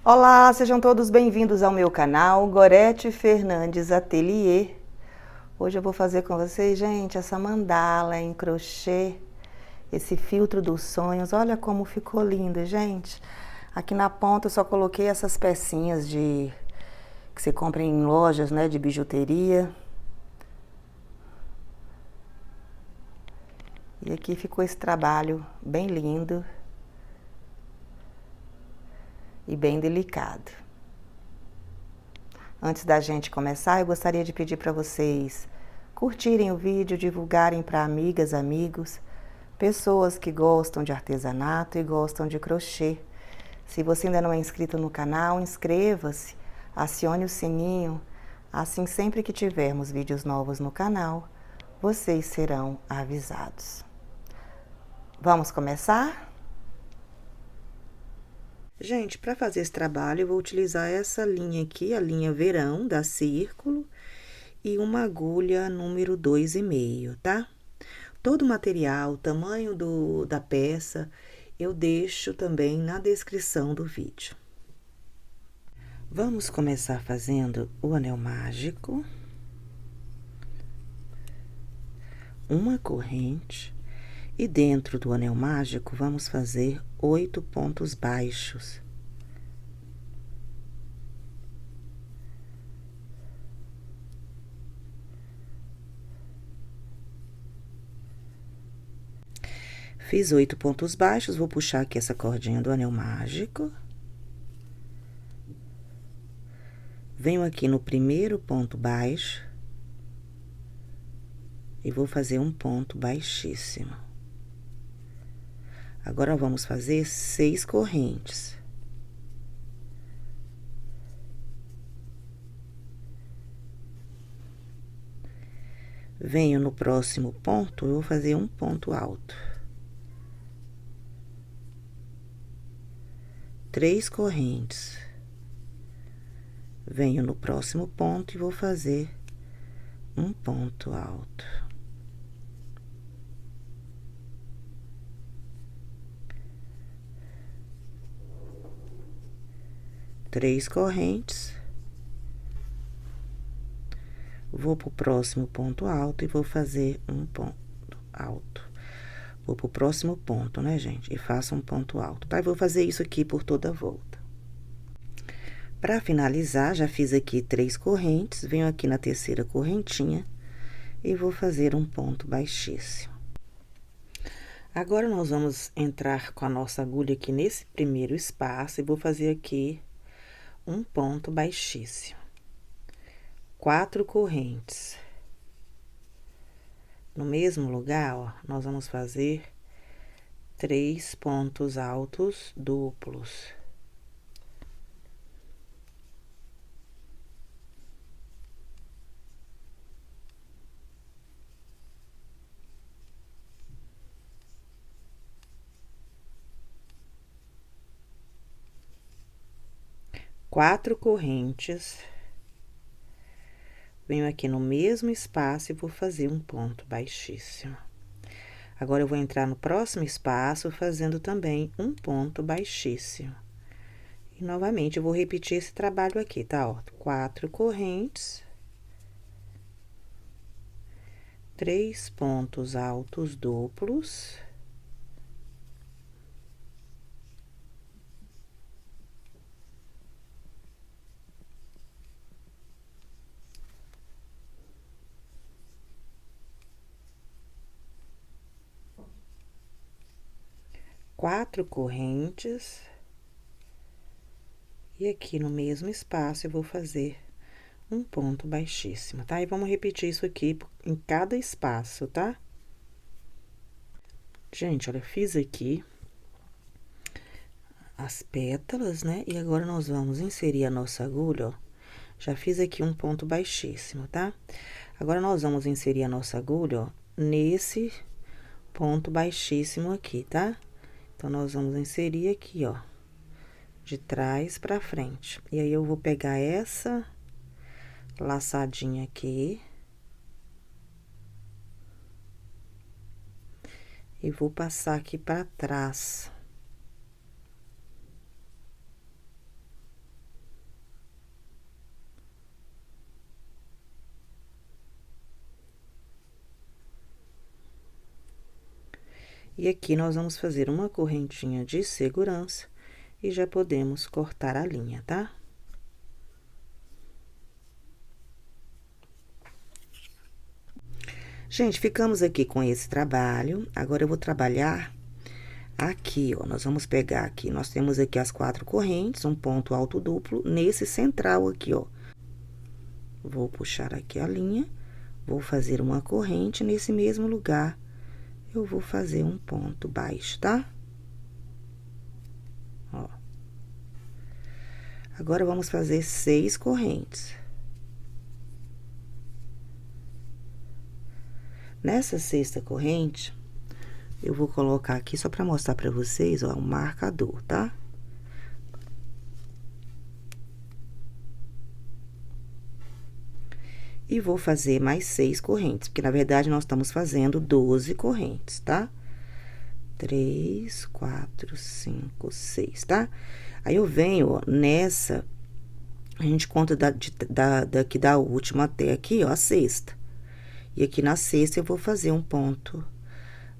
Olá, sejam todos bem-vindos ao meu canal Gorete Fernandes Atelier. Hoje eu vou fazer com vocês, gente, essa mandala em crochê, esse filtro dos sonhos. Olha como ficou lindo, gente. Aqui na ponta eu só coloquei essas pecinhas que você compra em lojas, né, de bijuteria. E aqui ficou esse trabalho bem lindo e bem delicado. Antes da gente começar, eu gostaria de pedir para vocês curtirem o vídeo, divulgarem para amigas, amigos, pessoas que gostam de artesanato e gostam de crochê. Se você ainda não é inscrito no canal, inscreva-se, acione o sininho, assim sempre que tivermos vídeos novos no canal, vocês serão avisados. Vamos começar? Gente, para fazer esse trabalho, eu vou utilizar essa linha aqui, a linha Verão, da Círculo, e uma agulha número 2,5, tá? Todo o material, o tamanho da peça, eu deixo também na descrição do vídeo. Vamos começar fazendo o anel mágico. Uma corrente. E dentro do anel mágico, vamos fazer 8 pontos baixos. Fiz 8 pontos baixos, vou puxar aqui essa cordinha do anel mágico. Venho aqui no primeiro ponto baixo. E vou fazer um ponto baixíssimo. Agora, vamos fazer 6 correntes. Venho no próximo ponto, eu vou fazer um ponto alto. 3 correntes. Venho no próximo ponto e vou fazer um ponto alto. Três correntes. Vou pro próximo ponto alto e vou fazer um ponto alto. Vou pro próximo ponto, né, gente? E faço um ponto alto, tá? E vou fazer isso aqui por toda a volta. Para finalizar, já fiz aqui 3 correntes, venho aqui na terceira correntinha e vou fazer um ponto baixíssimo. Agora, nós vamos entrar com a nossa agulha aqui nesse primeiro espaço e vou fazer aqui um ponto baixíssimo. 4 correntes. No mesmo lugar, ó, nós vamos fazer 3 pontos altos duplos. Quatro correntes. Venho aqui no mesmo espaço e vou fazer um ponto baixíssimo. Agora, eu vou entrar no próximo espaço fazendo também um ponto baixíssimo. E, novamente, eu vou repetir esse trabalho aqui, tá? Ó, 4 correntes. 3 pontos altos duplos. Quatro correntes. E aqui no mesmo espaço, eu vou fazer um ponto baixíssimo, tá? E vamos repetir isso aqui em cada espaço, tá? Gente, olha, fiz aqui as pétalas, né? E agora, nós vamos inserir a nossa agulha, ó. Já fiz aqui um ponto baixíssimo, tá? Agora, nós vamos inserir a nossa agulha, ó, nesse ponto baixíssimo aqui, tá? Então, nós vamos inserir aqui, ó, de trás pra frente. E aí, eu vou pegar essa laçadinha aqui. E vou passar aqui pra trás. E aqui nós vamos fazer uma correntinha de segurança e já podemos cortar a linha, tá? Gente, ficamos aqui com esse trabalho. Agora, eu vou trabalhar aqui, ó. Nós vamos pegar aqui, nós temos aqui as 4 correntes, um ponto alto duplo, nesse central aqui, ó. Vou puxar aqui a linha, vou fazer uma corrente nesse mesmo lugar. Eu vou fazer um ponto baixo, tá? Ó. Agora, vamos fazer 6 correntes. Nessa 6ª corrente, eu vou colocar aqui só para mostrar para vocês, ó, um marcador, tá? E vou fazer mais 6 correntes, porque na verdade nós estamos fazendo 12 correntes, tá? 3, 4, 5, 6, tá? Aí eu venho, ó, nessa, a gente conta daqui da última até aqui, ó, a 6ª. E aqui na 6ª eu vou fazer um ponto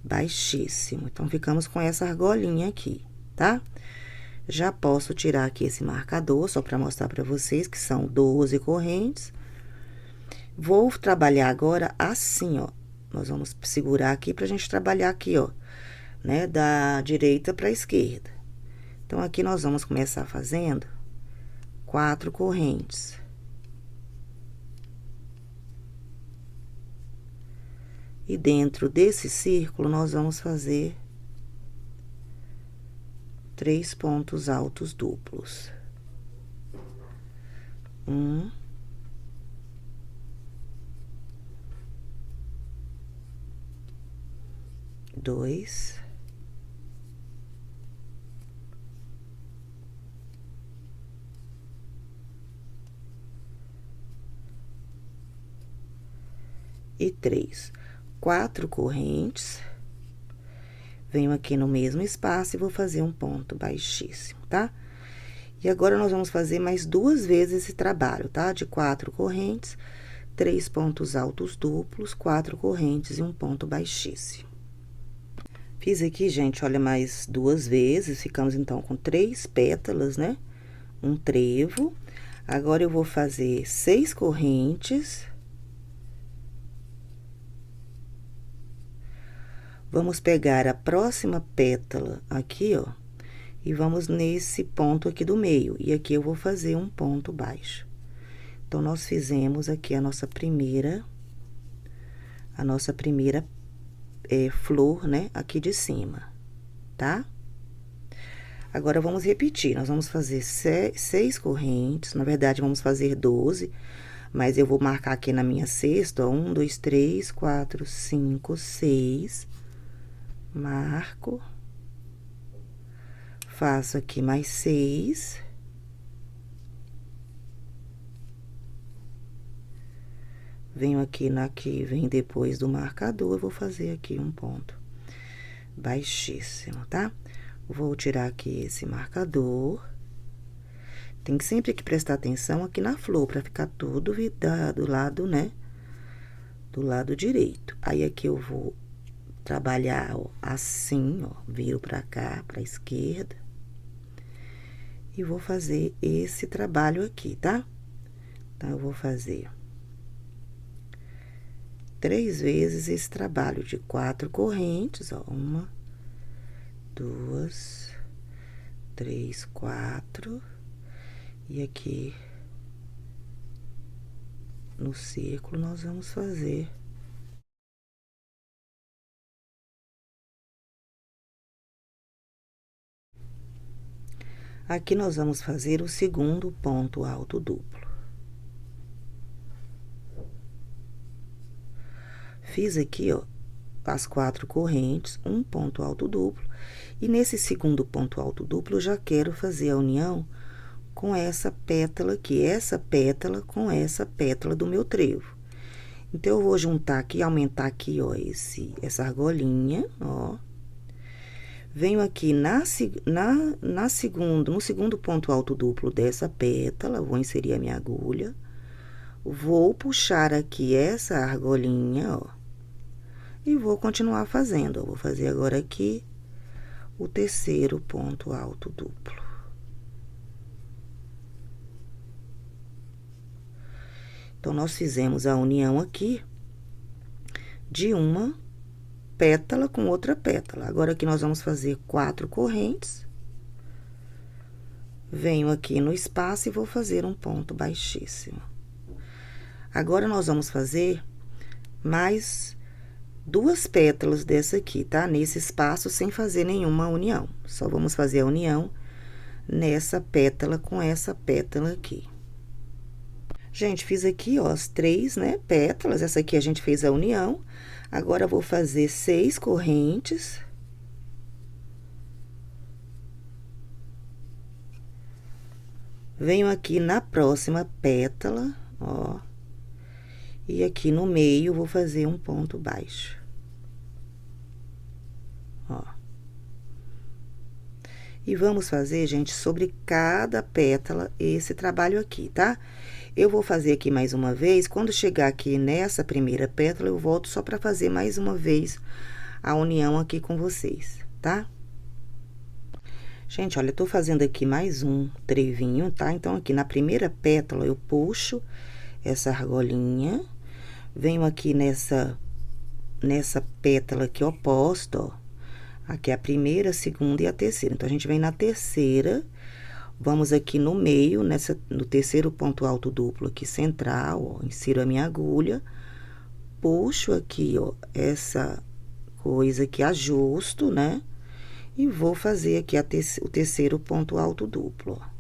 baixíssimo. Então, ficamos com essa argolinha aqui, tá? Já posso tirar aqui esse marcador, só para mostrar para vocês que são 12 correntes. Vou trabalhar agora assim, ó. Nós vamos segurar aqui pra gente trabalhar aqui, ó, né? Da direita pra esquerda. Então, aqui nós vamos começar fazendo 4 correntes. E dentro desse círculo, nós vamos fazer 3 pontos altos duplos. 1, 2, 3. 4 correntes. Venho aqui no mesmo espaço e vou fazer um ponto baixíssimo, tá? E agora, nós vamos fazer mais 2 vezes esse trabalho, tá? De 4 correntes, 3 pontos altos duplos, 4 correntes e um ponto baixíssimo. Fiz aqui, gente, olha, mais 2 vezes, ficamos então com 3 pétalas, né? Um trevo. Agora, eu vou fazer 6 correntes. Vamos pegar a próxima pétala aqui, ó, e vamos nesse ponto aqui do meio. E aqui eu vou fazer um ponto baixo. Então, nós fizemos aqui a nossa primeira flor, né, aqui de cima, tá? Agora, vamos repetir. Nós vamos fazer 6 correntes, na verdade, vamos fazer 12, mas eu vou marcar aqui na minha 6ª, ó, 1, 2, 3, 4, 5, 6... Marco, faço aqui mais 6. Venho aqui na que vem depois do marcador, eu vou fazer aqui um ponto baixíssimo, tá? Vou tirar aqui esse marcador. Tem que sempre que prestar atenção aqui na flor, pra ficar tudo do lado, né? Do lado direito. Aí, aqui eu vou trabalhar, ó, assim, ó, viro pra cá, pra esquerda. E vou fazer esse trabalho aqui, tá? Então, eu vou fazer 3 vezes esse trabalho de 4 correntes, ó. 1, 2, 3, 4. E aqui, no círculo, nós vamos fazer aqui nós vamos fazer o segundo ponto alto duplo. Fiz aqui, ó, as 4 correntes, um ponto alto duplo, e nesse segundo ponto alto duplo, eu já quero fazer a união com essa pétala aqui, essa pétala com essa pétala do meu trevo. Então, eu vou juntar aqui, aumentar aqui, ó, essa argolinha, ó. Venho aqui no segundo ponto alto duplo dessa pétala, vou inserir a minha agulha. Vou puxar aqui essa argolinha, ó. E vou continuar fazendo. Eu vou fazer agora aqui o terceiro ponto alto duplo. Então, nós fizemos a união aqui de uma pétala com outra pétala. Agora, aqui nós vamos fazer 4 correntes. Venho aqui no espaço e vou fazer um ponto baixíssimo. Agora, nós vamos fazer mais 2 pétalas dessa aqui, tá? Nesse espaço, sem fazer nenhuma união. Só vamos fazer a união nessa pétala com essa pétala aqui. Gente, fiz aqui, ó, as 3, né, pétalas. Essa aqui a gente fez a união. Agora, eu vou fazer 6 correntes. Venho aqui na próxima pétala, ó. E aqui no meio, vou fazer um ponto baixo. Ó. E vamos fazer, gente, sobre cada pétala, esse trabalho aqui, tá? Eu vou fazer aqui mais uma vez. Quando chegar aqui nessa primeira pétala, eu volto só pra fazer mais uma vez a união aqui com vocês, tá? Gente, olha, eu tô fazendo aqui mais um trevinho, tá? Então, aqui na primeira pétala, eu puxo essa argolinha, venho aqui nessa pétala aqui oposta, ó. Aqui é a primeira, a segunda e a terceira. Então, a gente vem na terceira, vamos aqui no meio, no terceiro ponto alto duplo aqui central, ó, insiro a minha agulha, puxo aqui, ó, essa coisa aqui, ajusto, né? E vou fazer aqui o terceiro ponto alto duplo, ó.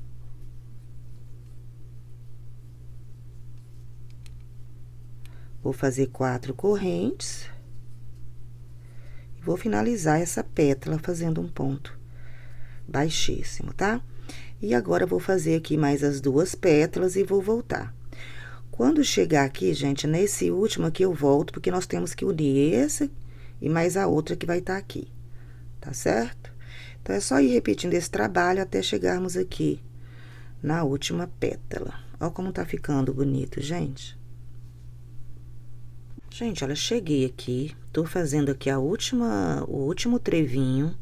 Vou fazer 4 correntes. E vou finalizar essa pétala fazendo um ponto baixíssimo, tá? E agora, vou fazer aqui mais as 2 pétalas e vou voltar. Quando chegar aqui, gente, nesse último aqui eu volto, porque nós temos que unir essa e mais a outra que vai estar aqui, tá certo? Então, é só ir repetindo esse trabalho até chegarmos aqui na última pétala. Ó como tá ficando bonito, gente. Gente, olha, cheguei aqui, tô fazendo aqui o último trevinho.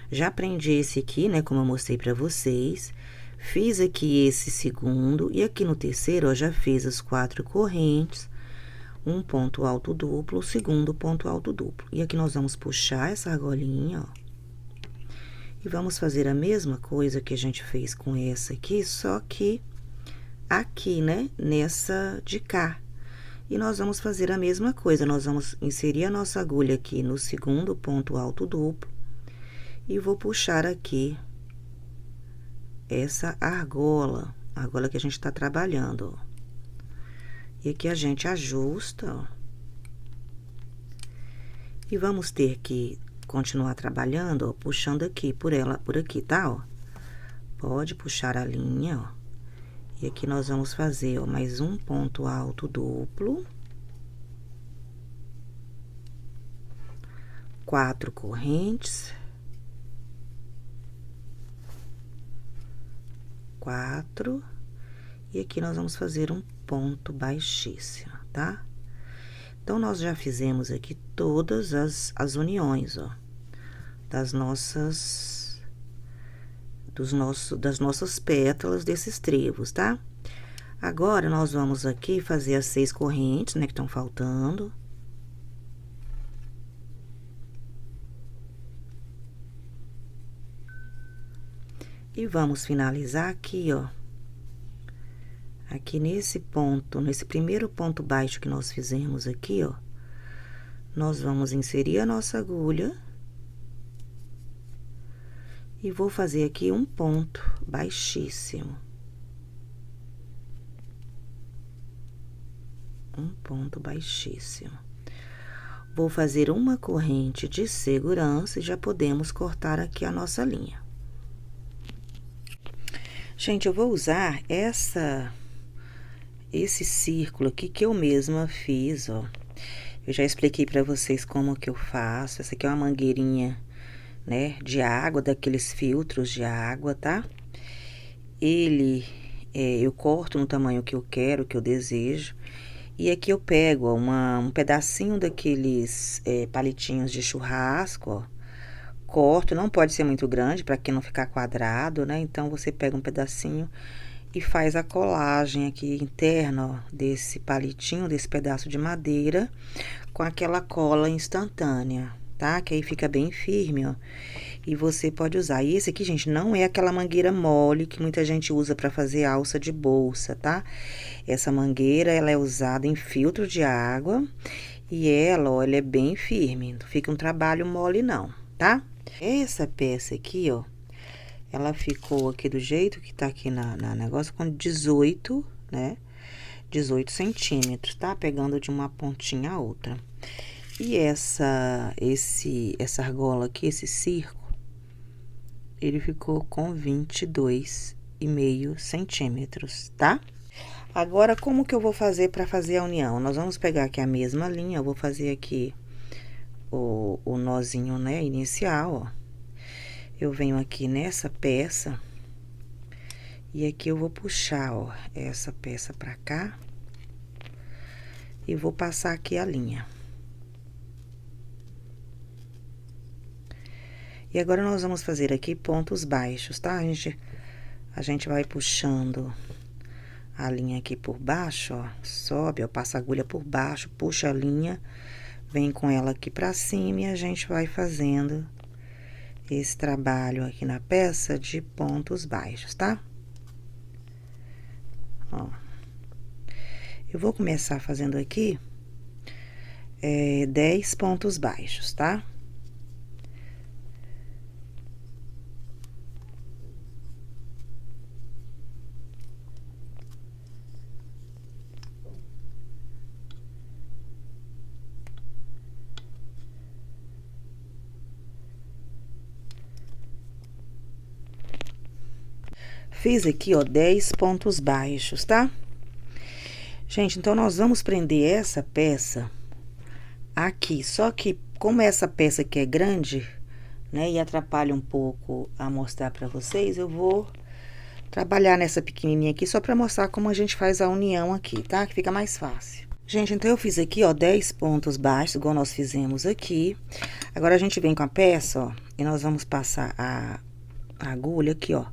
Já prendi esse aqui, né, como eu mostrei pra vocês. Fiz aqui esse segundo, e aqui no terceiro, ó, já fiz as 4 correntes, um ponto alto duplo, o segundo ponto alto duplo. E aqui nós vamos puxar essa argolinha, ó. E vamos fazer a mesma coisa que a gente fez com essa aqui, só que aqui, né, nessa de cá. E nós vamos fazer a mesma coisa, nós vamos inserir a nossa agulha aqui no segundo ponto alto duplo. E vou puxar aqui essa argola, a argola que a gente tá trabalhando, ó. E aqui a gente ajusta, ó. E vamos ter que continuar trabalhando, ó, puxando aqui por aqui, tá, ó? Pode puxar a linha, ó. E aqui nós vamos fazer, ó, mais um ponto alto duplo. 4 correntes. 4. E aqui nós vamos fazer um ponto baixíssimo, tá? Então, nós já fizemos aqui todas as uniões, ó, das nossas pétalas desses trevos, tá? Agora, nós vamos aqui fazer as 6 correntes, né, que estão faltando. E vamos finalizar aqui, ó. Aqui nesse ponto, nesse primeiro ponto baixo que nós fizemos aqui, ó. Nós vamos inserir a nossa agulha. E vou fazer aqui um ponto baixíssimo. Um ponto baixíssimo. Vou fazer uma corrente de segurança e já podemos cortar aqui a nossa linha. Gente, eu vou usar esse círculo aqui que eu mesma fiz, ó. Eu já expliquei pra vocês como que eu faço. Essa aqui é uma mangueirinha, né, de água, daqueles filtros de água, tá? Eu corto no tamanho que eu quero, que eu desejo. E aqui eu pego, ó, um pedacinho daqueles palitinhos de churrasco, ó. Corto, não pode ser muito grande, para que não ficar quadrado, né? Então, você pega um pedacinho e faz a colagem aqui interna, ó, desse palitinho, desse pedaço de madeira, com aquela cola instantânea, tá? Que aí fica bem firme, ó. E você pode usar. E esse aqui, gente, não é aquela mangueira mole que muita gente usa para fazer alça de bolsa, tá? Essa mangueira, ela é usada em filtro de água e ela, ó, ela é bem firme. Não fica um trabalho mole, não, tá? Essa peça aqui, ó, ela ficou aqui do jeito que tá aqui na negócio com 18, né? 18 centímetros, tá? Pegando de uma pontinha a outra. E essa argola aqui, esse circo, ele ficou com 22,5 centímetros, tá? Agora, como que eu vou fazer para fazer a união? Nós vamos pegar aqui a mesma linha, eu vou fazer aqui o nozinho, né, inicial, ó. Eu venho aqui nessa peça e aqui eu vou puxar, ó, essa peça pra cá e vou passar aqui a linha. E agora, nós vamos fazer aqui pontos baixos, tá? A gente vai puxando a linha aqui por baixo, ó, sobe, ó, passa a agulha por baixo, puxa a linha, vem com ela aqui pra cima e a gente vai fazendo esse trabalho aqui na peça de pontos baixos, tá? Ó. Eu vou começar fazendo aqui 10 pontos baixos, tá? Fiz aqui, ó, 10 pontos baixos, tá? Gente, então, nós vamos prender essa peça aqui. Só que, como essa peça aqui é grande, né, e atrapalha um pouco a mostrar pra vocês, eu vou trabalhar nessa pequenininha aqui, só pra mostrar como a gente faz a união aqui, tá? Que fica mais fácil. Gente, então, eu fiz aqui, ó, 10 pontos baixos, igual nós fizemos aqui. Agora, a gente vem com a peça, ó, e nós vamos passar a agulha aqui, ó.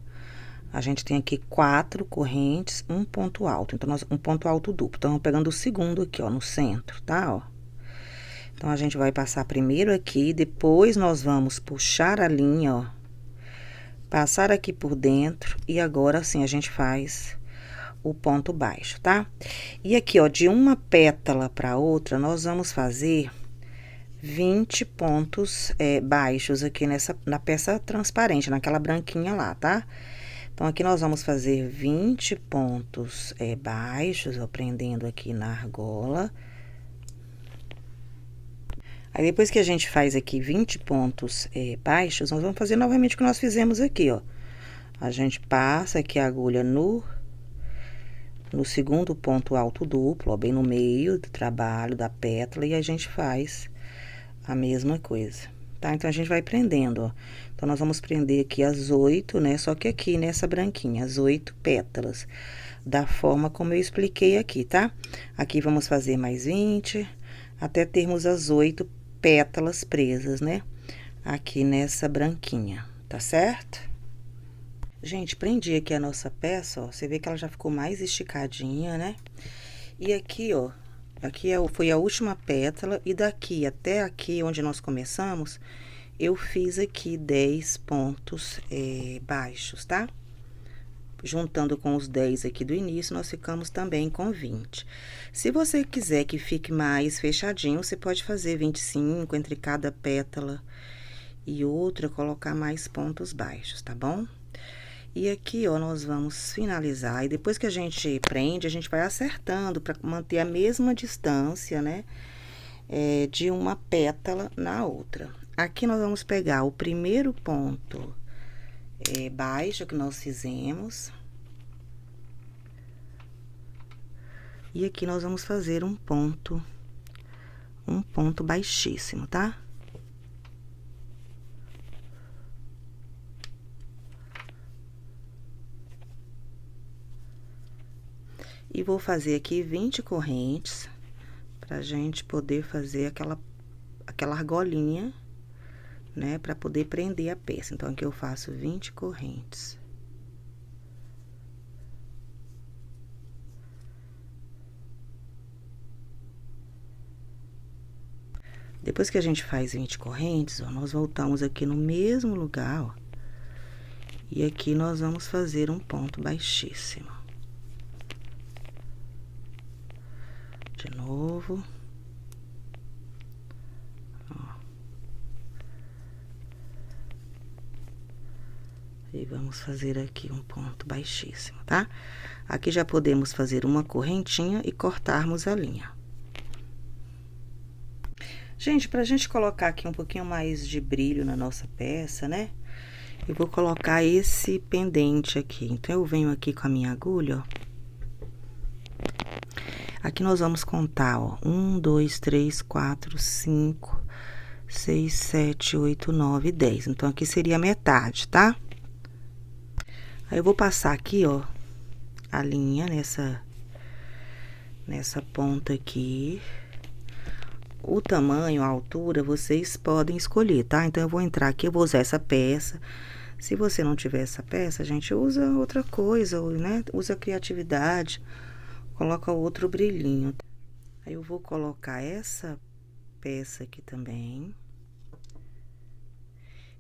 A gente tem aqui 4 correntes, um ponto alto. Então, um ponto alto duplo. Então, pegando o segundo aqui, ó, no centro, tá? Ó. Então, a gente vai passar primeiro aqui, depois nós vamos puxar a linha, ó. Passar aqui por dentro e agora, assim, a gente faz o ponto baixo, tá? E aqui, ó, de uma pétala pra outra, nós vamos fazer 20 pontos baixos aqui na peça transparente, naquela branquinha lá, tá? Então, aqui nós vamos fazer 20 pontos baixos, ó, prendendo aqui na argola. Aí, depois que a gente faz aqui 20 pontos baixos, nós vamos fazer novamente o que nós fizemos aqui, ó. A gente passa aqui a agulha no segundo ponto alto duplo, ó, bem no meio do trabalho da pétala, e a gente faz a mesma coisa, tá? Então, a gente vai prendendo, ó. Então, nós vamos prender aqui as 8, né? Só que aqui nessa branquinha, as 8 pétalas, da forma como eu expliquei aqui, tá? Aqui vamos fazer mais 20, até termos as 8 pétalas presas, né? Aqui nessa branquinha, tá certo? Gente, prendi aqui a nossa peça, ó. Você vê que ela já ficou mais esticadinha, né? E aqui, ó, aqui foi a última pétala, e daqui até aqui onde nós começamos, eu fiz aqui 10 pontos baixos, tá? Juntando com os 10 aqui do início, nós ficamos também com 20. Se você quiser que fique mais fechadinho, você pode fazer 25 entre cada pétala e outra, colocar mais pontos baixos, tá bom? E aqui, ó, nós vamos finalizar. E depois que a gente prende, a gente vai acertando para manter a mesma distância, né? De uma pétala na outra. Aqui nós vamos pegar o primeiro ponto baixo que nós fizemos. E aqui nós vamos fazer um ponto baixíssimo, tá? E vou fazer aqui 20 correntes pra gente poder fazer aquela argolinha, né, pra poder prender a peça. Então, aqui eu faço 20 correntes. Depois que a gente faz 20 correntes, ó, nós voltamos aqui no mesmo lugar, ó. E aqui nós vamos fazer um ponto baixíssimo. De novo. Ó. E vamos fazer aqui um ponto baixíssimo, tá? Aqui já podemos fazer uma correntinha e cortarmos a linha. Gente, pra gente colocar aqui um pouquinho mais de brilho na nossa peça, né? Eu vou colocar esse pendente aqui. Então, eu venho aqui com a minha agulha, ó. Aqui nós vamos contar, ó. 1, 2, 3, 4, 5, 6, 7, 8, 9, 10. Então, aqui seria a metade, tá? Aí, eu vou passar aqui, ó, a linha nessa ponta aqui. O tamanho, a altura, vocês podem escolher, tá? Então, eu vou entrar aqui, eu vou usar essa peça. Se você não tiver essa peça, a gente usa outra coisa, né? Usa criatividade, coloca outro brilhinho. Aí, eu vou colocar essa peça aqui também.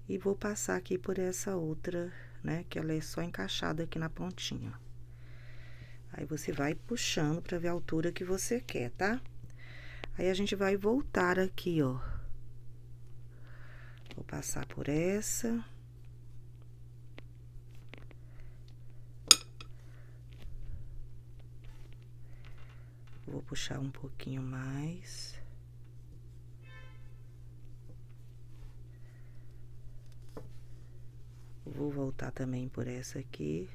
E vou passar aqui por essa outra, né? Que ela é só encaixada aqui na pontinha. Aí, você vai puxando pra ver a altura que você quer, tá? Aí, a gente vai voltar aqui, ó. Vou passar por essa. Vou puxar um pouquinho mais. Vou voltar também por essa aqui.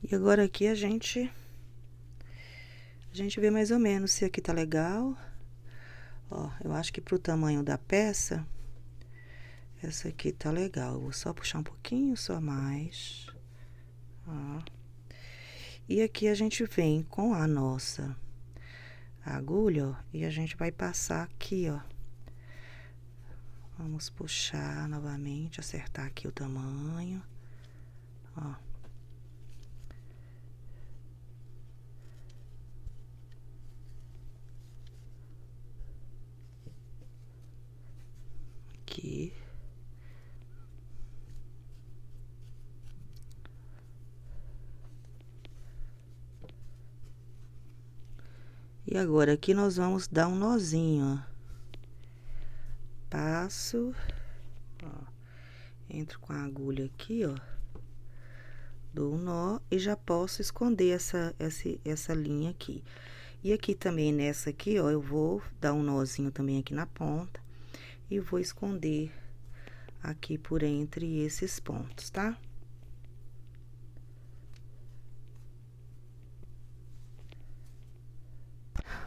E agora aqui a gente vê mais ou menos se aqui tá legal. Ó, eu acho que pro tamanho da peça, essa aqui tá legal. Eu vou só puxar um pouquinho, só mais. Ó. E aqui a gente vem com a nossa agulha, ó, e a gente vai passar aqui, ó. Vamos puxar novamente, acertar aqui o tamanho. Ó. Aqui. E agora, aqui nós vamos dar um nozinho, ó. Passo, ó. Entro com a agulha aqui, ó. Dou um nó e já posso esconder essa linha aqui. E aqui também, nessa aqui, ó, eu vou dar um nozinho também aqui na ponta. E vou esconder aqui por entre esses pontos, tá?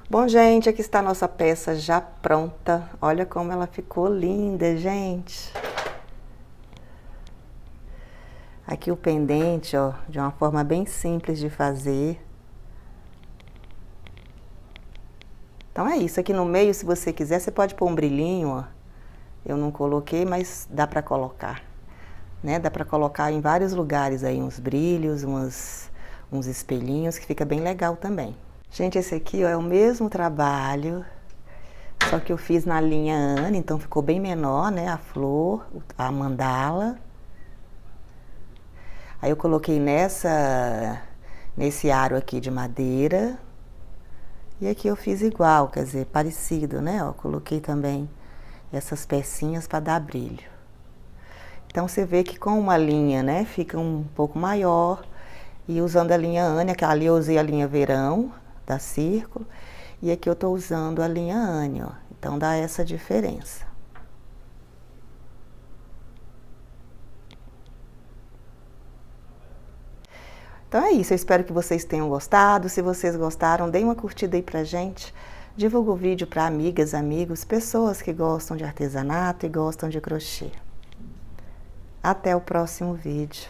Bom, gente, aqui está a nossa peça já pronta. Olha como ela ficou linda, gente. Aqui o pendente, ó, de uma forma bem simples de fazer. Então, é isso. Aqui no meio, se você quiser, você pode pôr um brilhinho, ó. Eu não coloquei, mas dá pra colocar, né? Dá pra colocar em vários lugares aí, uns brilhos, uns espelhinhos, que fica bem legal também. Gente, esse aqui, ó, é o mesmo trabalho, só que eu fiz na linha Anne, então ficou bem menor, né? A flor, a mandala. Aí eu coloquei nesse aro aqui de madeira. E aqui eu fiz igual, quer dizer, parecido, né? Ó, coloquei também essas pecinhas para dar brilho. Então, você vê que com uma linha, né, fica um pouco maior. E usando a linha Anne, que ali eu usei a linha Verão, da Círculo. E aqui eu tô usando a linha Anne, ó. Então, dá essa diferença. Então, é isso. Eu espero que vocês tenham gostado. Se vocês gostaram, deem uma curtida aí pra gente. Divulga o vídeo para amigas, amigos, pessoas que gostam de artesanato e gostam de crochê. Até o próximo vídeo.